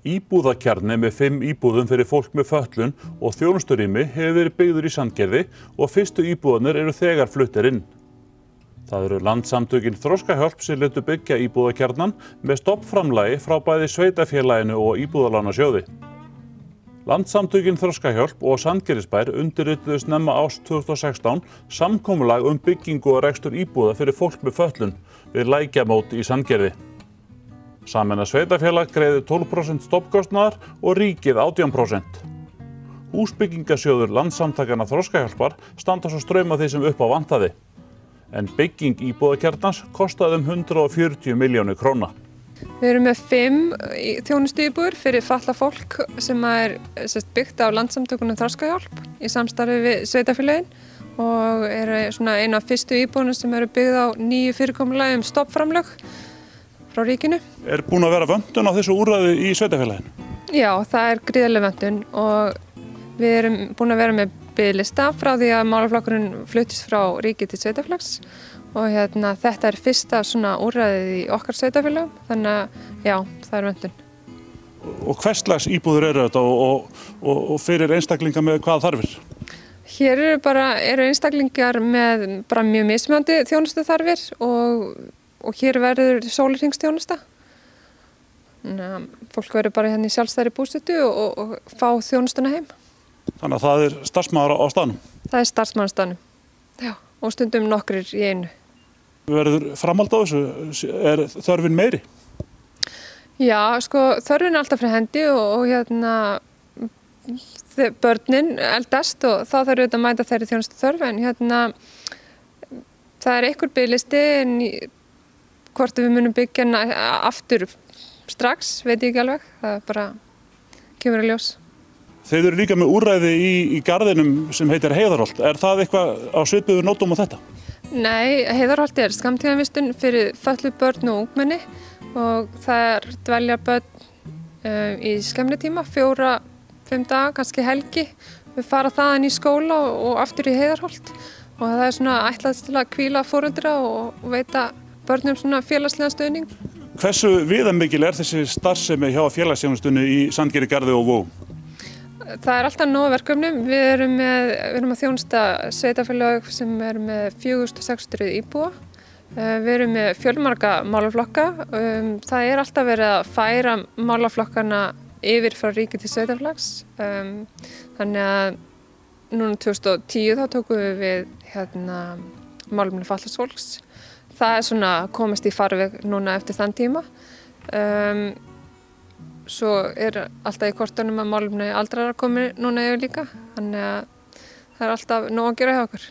Íbúðakjarni með 5 íbúðum fyrir fólk með fötlun og þjónusturými hefur verið byggður í Sandgerði og fyrstu íbúðarnir eru þegar fluttir inn. Það eru Landssamtökin Þroskahjálp sem létu byggja íbúðakjarnan með stofnframlagi frá bæði sveitarfélaginu og Íbúðalánasjóði. Landssamtökin Þroskahjálp og Sandgerðisbær undirrituðu snemma árs 2016 samkomulag byggingu og rekstur íbúða fyrir fólk með fötlun við Lækjamót í Sandgerði. Sameinað sveitarfélag greiðir 12% stofnkostnaðar og ríkið 18%. Húsbyggingasjóður Landssamtakanna Þroskahjálpar standa svo straum af því sem upp á vantaði. En bygging íbúðakjarnans kostaði 140 milljónir króna. Við erum með 5 þjónustuíbúðir fyrir fatlað fólk sem er byggt á Landssamtökunum Þroskahjálp í samstarfi við sveitarfélögin og eru eina af fyrstu íbúðunum sem eru byggð á nýju fyrirkomulagi stofnframlög frá ríkinu. Er búin að vera vöntun á þessu úrræði í sveitarfélaginu? Já, það er gríðarleg vöntun og við erum búin að vera með biðlista frá því að málaflokkurinn fluttist frá ríki til sveitarfélags og þetta er fyrsta svona úrræðið í okkar sveitarfélögum, þannig að já, það er vöntun. Og hvers slags íbúðir eru þetta og fyrir einstaklinga með hvað þarfir? Hér eru einstaklingar með bara mjög mismunandi þjónustuþarfir og hér verður sólarhringsþjónusta. Fólk verður bara hérna í sjálfstæðri búsetu og fá þjónustuna heim. Þannig að það er starfsmaður á staðnum? Það er starfsmaður á staðnum, já, og stundum nokkrir í einu. Verður framhald á þessu? Er þörfin meiri? Já, þörfin er alltaf fyrir hendi og börnin eldast og þá þarf auðvitað að mæta þeirri þjónustu þörf en það er einhver biðlisti en hvort við munum byggja aftur strax, veit ég ekki alveg, það bara kemur að ljós. Þeir eru líka með úrræði í garðinum sem heitir Heiðarholt. Er það eitthvað á svipuðu nótum á þetta? Nei, Heiðarholt er skammtímavistun fyrir fötluð börn og ungmenni og það dvelja börn í skemmri tíma, 4-5 daga, kannski helgi. Við fara þaðan í skóla og aftur í Heiðarholt og það er ætlað til að hvíla foreldra og veita börnum félagslega stuðning. Hversu viðamikil er þessi starfsemi hjá félagsþjónustunni í Sandgerði, Garði og Vogum? Það er alltaf nóg verkefnum. Við erum að þjónusta sveitarfélög sem er með 4600 íbúa. Við erum með fjölmarga málaflokka. Það er alltaf verið að færa málaflokkana yfir frá ríki til sveitarfélags. Þannig að núna 2010 þá tókum við málefni fatlaðs fólks. Það er komist í farveg núna eftir þann tíma. Svo er alltaf í kortunum að málefni aldraðra komi núna yfir líka, þannig að það er alltaf nóg að gera hjá okkur.